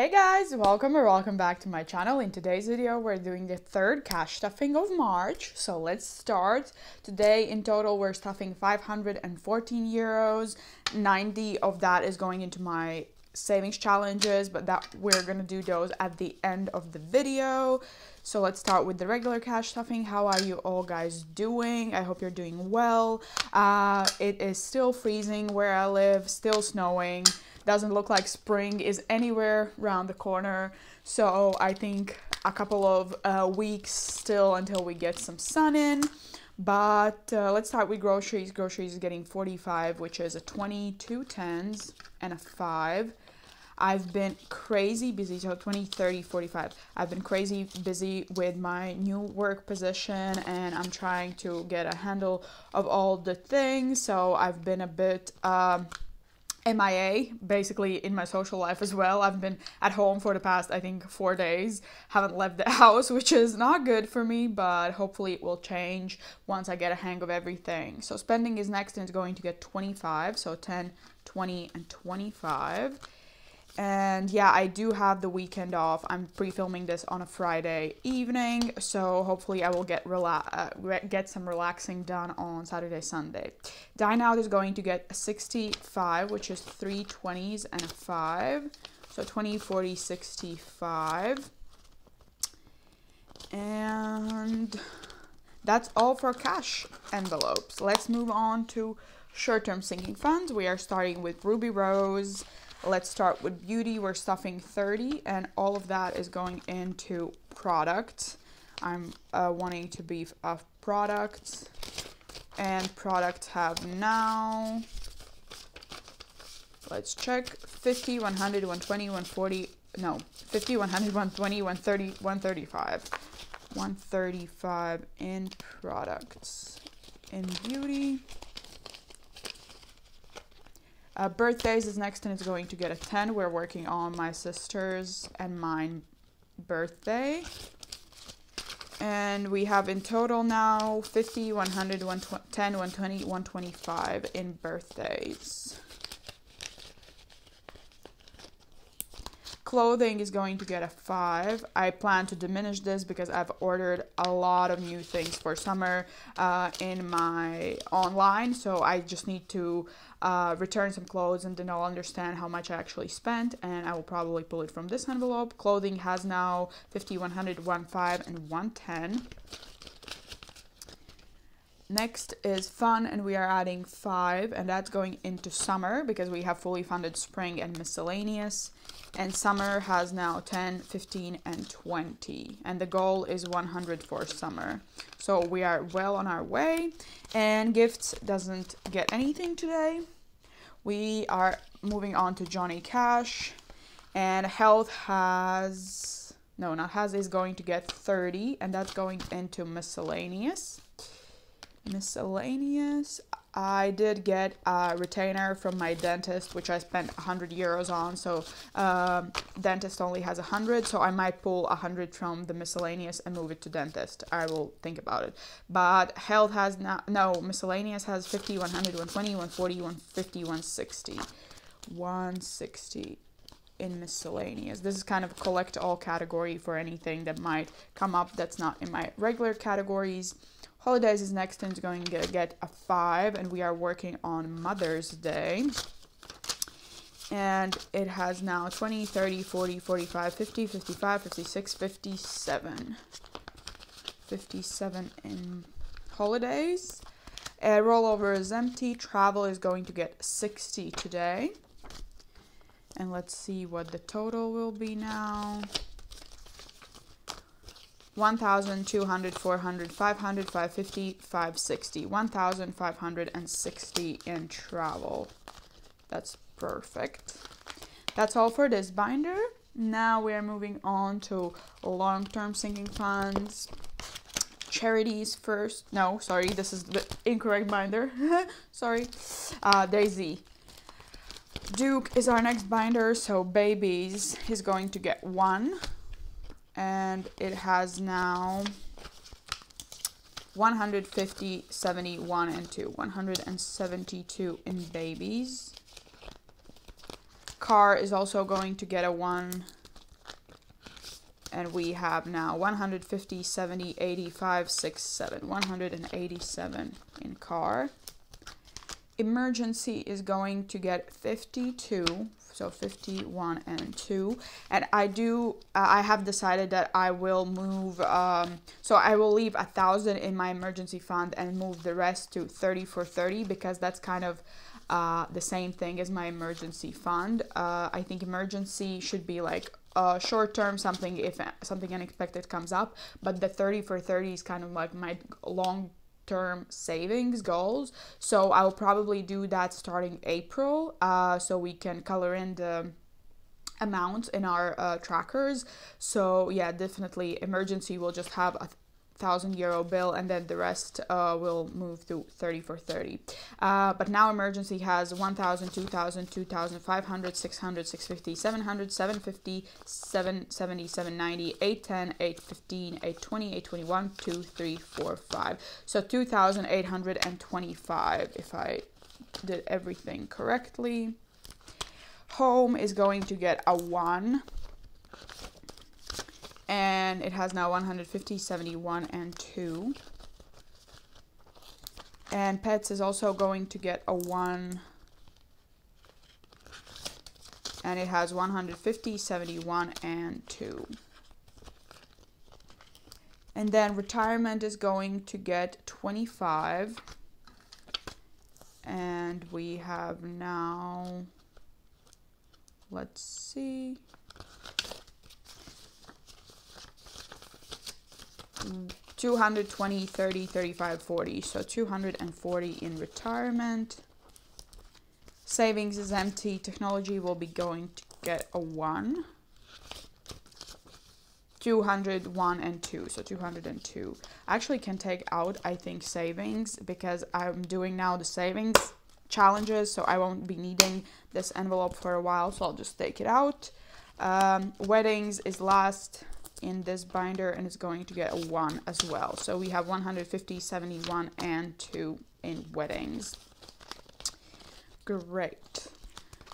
Hey guys, welcome back to my channel. In today's video we're doing the third cash stuffing of March, so let's start. Today in total we're stuffing 514 euros. 90 of that is going into my savings challenges, but that we're gonna do those at the end of the video. So let's start with the regular cash stuffing. How are you all guys doing? I hope you're doing well. It is still freezing where I live, still snowing. Doesn't look like spring is anywhere around the corner, so I think a couple of weeks still until we get some sun in. But let's start with groceries. Groceries is getting 45, which is a 22 tens and a 5. I've been crazy busy, so 20, 30, 45. I've been crazy busy with my new work position and I'm trying to get a handle of all the things, so I've been a bit MIA basically in my social life as well. I've been at home for the past, I think, 4 days. Haven't left the house, which is not good for me, but hopefully it will change once I get a hang of everything. So spending is next and it's going to get 25, so 10, 20, and 25. And yeah, I do have the weekend off. I'm pre-filming this on a Friday evening, so hopefully I will get some relaxing done on Saturday, Sunday. Dine out is going to get 65, which is 3 20s and a 5. So 20, 40, 65. And that's all for cash envelopes. Let's move on to short-term sinking funds. We are starting with Ruby Rose. Let's start with beauty. We're stuffing 30 and all of that is going into products. I'm wanting to beef up products, and products have now, let's check, 50, 100, 120, 140, no, 50, 100, 120, 130, 135. 135 in products. In beauty, birthdays is next and it's going to get a 10. We're working on my sister's and mine birthday. And we have in total now 50, 100, 110, 120, 125 in birthdays. Clothing is going to get a 5. I plan to diminish this because I've ordered a lot of new things for summer in my online, so I just need to return some clothes and then I'll understand how much I actually spent, and I will probably pull it from this envelope. Clothing has now 50, 100, 15, and 110. Next is fun, and we are adding 5, and that's going into summer because we have fully funded spring and miscellaneous. And summer has now 10, 15, and 20. And the goal is 100 for summer. So we are well on our way. And gifts doesn't get anything today. We are moving on to Johnny Cash. And health has, no, not has, is going to get 30. And that's going into miscellaneous. Miscellaneous, I did get a retainer from my dentist, which I spent 100 euros on, so dentist only has 100, so I might pull 100 from the miscellaneous and move it to dentist. I will think about it. But health has no, miscellaneous has 50, 100, 120, 140, 150, 160. 160 in miscellaneous. This is kind of a collect all category for anything that might come up that's not in my regular categories. Holidays is next and it's going to get a 5, and we are working on Mother's Day. And it has now 20, 30, 40, 45, 50, 55, 56, 57. 57 in holidays. Rollover is empty. Travel is going to get 60 today. And let's see what the total will be now. 1,200, 400, 500, 550, 560. 1,560 in travel. That's perfect. That's all for this binder. Now we are moving on to long-term sinking funds. Charities first. No, sorry, this is the incorrect binder. Sorry. Daisy. Duke is our next binder, so babies is going to get 1. And it has now 150, 71, and 2. 172 in babies. Car is also going to get a 1. And we have now 150, 70, 85, 6, 7, 187 in car. Emergency is going to get 52, so 51 and 2. And I have decided that I will move, so I will leave 1,000 in my emergency fund and move the rest to 30 for 30, because that's kind of the same thing as my emergency fund. I think emergency should be like short term, something if something unexpected comes up, but the 30 for 30 is kind of like my long term savings goals. So I will probably do that starting April, so we can color in the amounts in our trackers. So yeah, definitely emergency will just have a €1,000 bill, and then the rest will move to 30 for 30. But now emergency has 1,000, 2,000, 2,500, 600, 650, 700, 750, 770, 790, 810, 815, 820, 821, 2, 3, 4, 5. So 2,825 if I did everything correctly. Home is going to get a 1. And it has now 150, 71, and 2. And pets is also going to get a 1. And it has 150, 71, and 2. And then retirement is going to get 25. And we have now, let's see, 220, 30, 35, 40. So 240 in retirement. Savings is empty. Technology will be going to get a 1. 200, 1, and 2. So 202. I actually can take out, I think, savings, because I'm doing now the savings challenges, so I won't be needing this envelope for a while, so I'll just take it out. Weddings is last in this binder, and it's going to get a 1 as well. So we have 150, 71, and 2 in weddings. Great.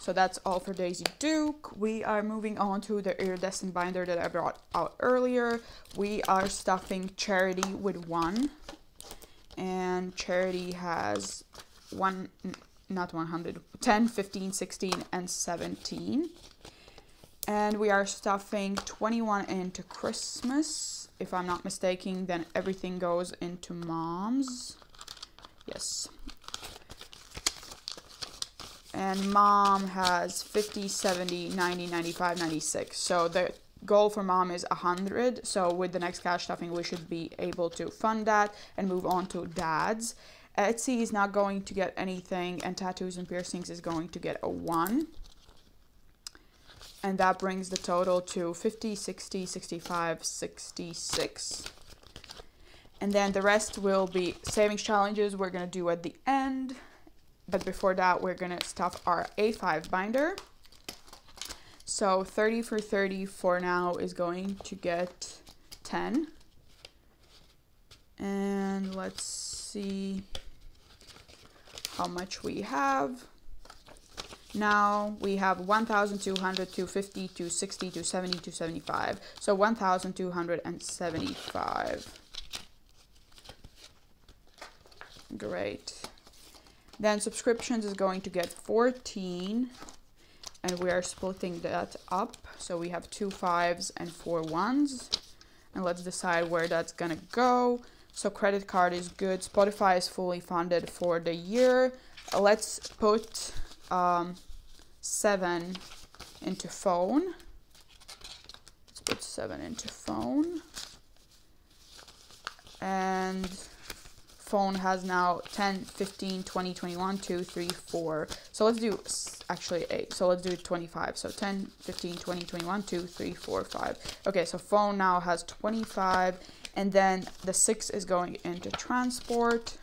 So that's all for Daisy Duke. We are moving on to the iridescent binder that I brought out earlier. We are stuffing Charity with 1. And Charity has 10, 15, 16, and 17. And we are stuffing 21 into Christmas. If I'm not mistaken, then everything goes into Mom's. Yes. And Mom has 50, 70, 90, 95, 96. So the goal for Mom is 100. So with the next cash stuffing, we should be able to fund that and move on to Dad's. Etsy is not going to get anything, and tattoos and piercings is going to get a 1. And that brings the total to 50, 60, 65, 66. And then the rest will be savings challenges we're going to do at the end. But before that, we're going to stuff our A5 binder. So 30 for 30 for now is going to get 10. And let's see how much we have. Now we have 1,200, 250, 260, 270, 275. So 1,275. Great. Then subscriptions is going to get 14. And we are splitting that up. So we have 2 5s and 4 1s. And let's decide where that's gonna go. So credit card is good. Spotify is fully funded for the year. Let's put 7 into phone. Let's put 7 into phone. And phone has now 10, 15, 20, 21, 2, 3, 4. So let's do actually 8. So let's do 25. So 10, 15, 20, 21, 2, 3, 4, 5. Okay, so phone now has 25. And then the 6 is going into transport.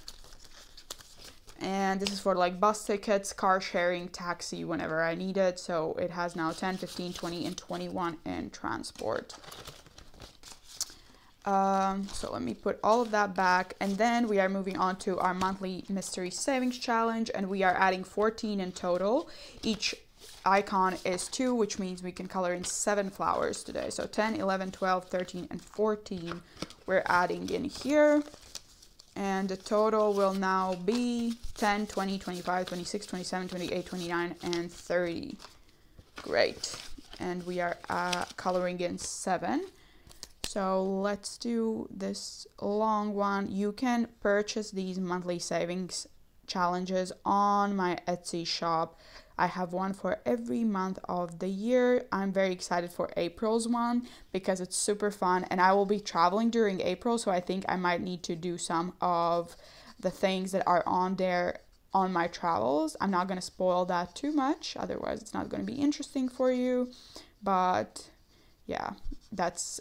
And this is for like bus tickets, car sharing, taxi, whenever I need it. So it has now 10, 15, 20, and 21 in transport. So let me put all of that back. And then we are moving on to our monthly mystery savings challenge. And we are adding 14 in total. Each icon is 2, which means we can color in 7 flowers today. So 10, 11, 12, 13, and 14 we're adding in here. And the total will now be 10, 20, 25, 26, 27, 28, 29, and 30. Great. And we are coloring in 7. So let's do this long one. You can purchase these monthly savings challenges on my Etsy shop. I have one for every month of the year. I'm very excited for April's one because it's super fun, and I will be traveling during April, so I think I might need to do some of the things that are on there on my travels. I'm not going to spoil that too much, otherwise it's not going to be interesting for you. But yeah, that's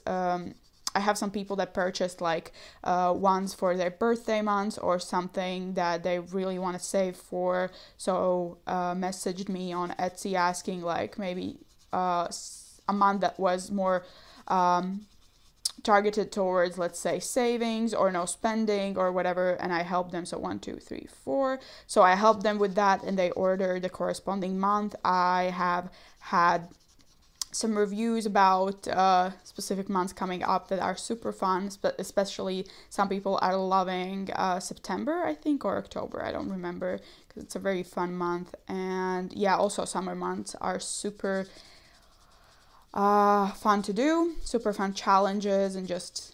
I have some people that purchased like ones for their birthday months or something that they really want to save for. So messaged me on Etsy asking like maybe a month that was more targeted towards, let's say, savings or no spending or whatever, and I helped them. So 1, 2, 3, 4. So I helped them with that, and they ordered the corresponding month. I have had some reviews about specific months coming up that are super fun, especially some people are loving September, I think, or October, I don't remember, because it's a very fun month. And yeah, also summer months are super fun to do, super fun challenges, and just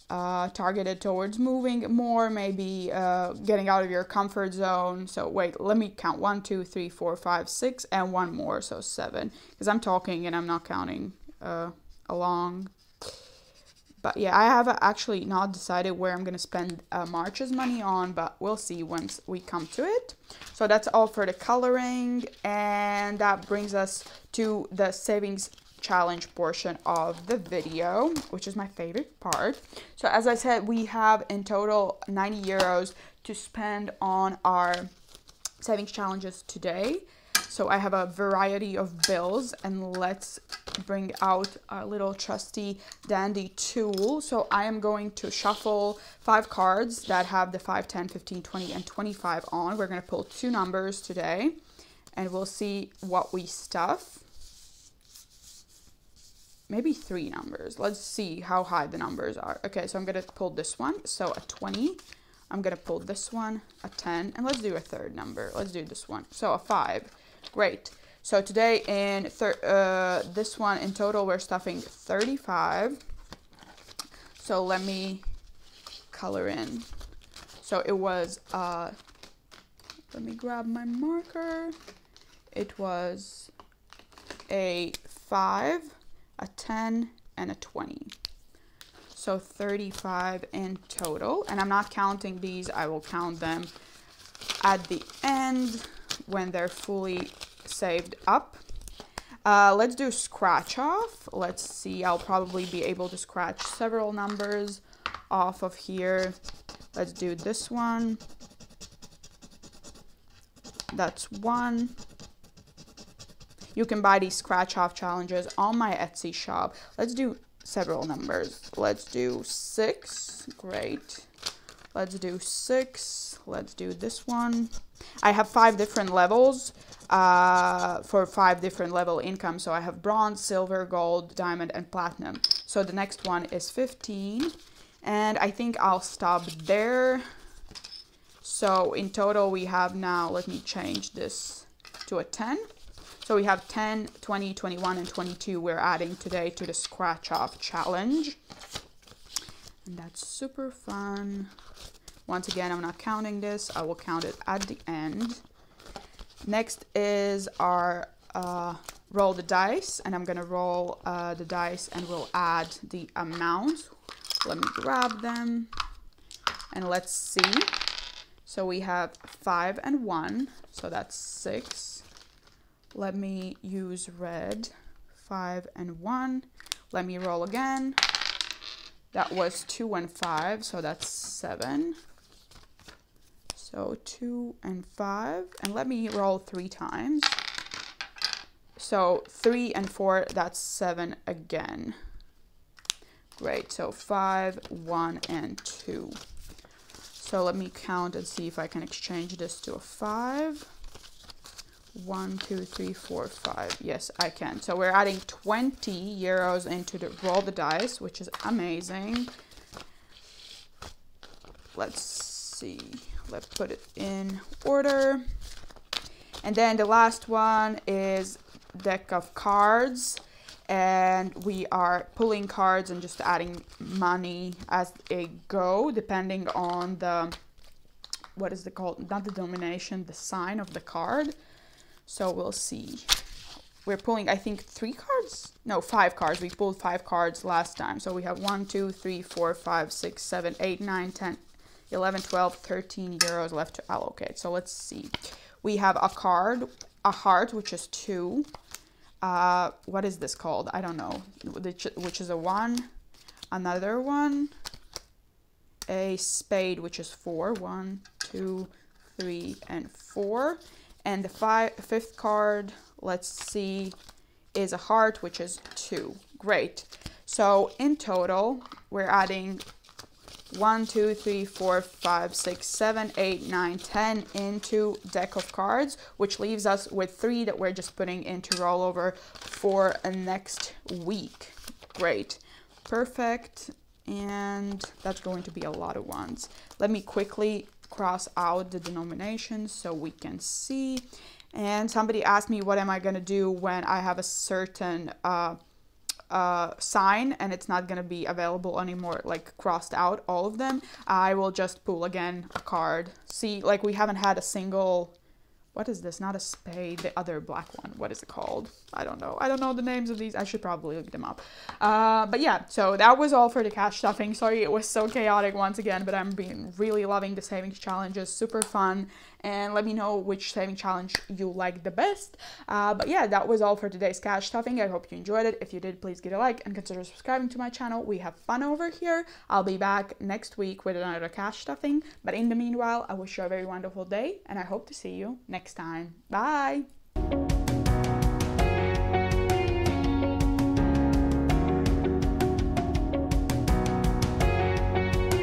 targeted towards moving more, maybe getting out of your comfort zone. So wait, let me count. 1, 2, 3, 4, 5, 6, and one more, so 7, because I'm talking and I'm not counting along. But yeah, I have actually not decided where I'm gonna spend March's money on, but we'll see once we come to it. So that's all for the coloring, and that brings us to the savings challenge portion of the video, which is my favorite part. So as I said, we have in total 90 euros to spend on our savings challenges today. So I have a variety of bills, and let's bring out our little trusty dandy tool. So I am going to shuffle 5 cards that have the 5, 10, 15, 20, and 25 on. We're going to pull 2 numbers today, and we'll see what we stuff. Maybe 3 numbers. Let's see how high the numbers are. Okay, so I'm going to pull this one. So a 20. I'm going to pull this one, a 10. And let's do a third number. Let's do this one. So a 5. Great. So today in this one in total, we're stuffing 35. So let me color in. So it was, let me grab my marker. It was a 5, a 10, and a 20. So 35 in total. And I'm not counting these. I will count them at the end when they're fully saved up. Let's do scratch off. Let's see. I'll probably be able to scratch several numbers off of here. Let's do this one. That's 1. You can buy these scratch off challenges on my Etsy shop. Let's do several numbers. Let's do 6. Great. Let's do 6. Let's do this one. I have 5 different levels for 5 different level income. So I have bronze, silver, gold, diamond, and platinum. So the next one is 15. And I think I'll stop there. So in total we have now, let me change this to a 10. So we have 10, 20, 21, and 22 we're adding today to the scratch off challenge. And that's super fun. Once again, I'm not counting this. I will count it at the end. Next is our roll the dice. And I'm going to roll the dice and we'll add the amount. Let me grab them. And let's see. So we have 5 and 1. So that's 6. Let me use red. 5 and 1. Let me roll again. That was 2 and 5, so that's 7. So 2 and 5. And let me roll 3 times. So 3 and 4, that's 7 again. Great, so 5, 1, and 2. So let me count and see if I can exchange this to a 5. 1, 2, 3, 4, 5. Yes, I can. So we're adding 20 euros into the roll the dice, which is amazing. Let's see. Let's put it in order. And then the last one is deck of cards. And we are pulling cards and just adding money as they go, depending on the, what is it called? Not the denomination, the sign of the card. So we'll see. We're pulling, I think, 3 cards? No, 5 cards. We pulled 5 cards last time. So we have 1, 2, 3, 4, 5, 6, 7, 8, 9, 10, 11, 12, 13 euros left to allocate. So let's see. We have a card, a heart, which is 2. What is this called? I don't know. Which is a 1. Another one. A spade, which is 4. 1, 2, 3, and 4. And the 5th card, let's see, is a heart, which is 2. Great. So in total, we're adding 1, 2, 3, 4, 5, 6, 7, 8, 9, 10 into deck of cards, which leaves us with 3 that we're just putting into rollover for next week. Great. Perfect. And that's going to be a lot of ones. Let me quickly cross out the denominations so we can see. And somebody asked me what am I going to do when I have a certain sign and it's not going to be available anymore, like crossed out all of them. I will just pull again a card. See, like we haven't had a single, what is this? Not a spade, the other black one. What is it called? I don't know. I don't know the names of these. I should probably look them up. But yeah, so that was all for the cash stuffing. Sorry it was so chaotic once again, but I'm really loving the savings challenges. Super fun. And let me know which saving challenge you like the best. But yeah, that was all for today's cash stuffing. I hope you enjoyed it. If you did, please give it a like and consider subscribing to my channel. We have fun over here. I'll be back next week with another cash stuffing. But in the meanwhile, I wish you a very wonderful day and I hope to see you next time. Bye!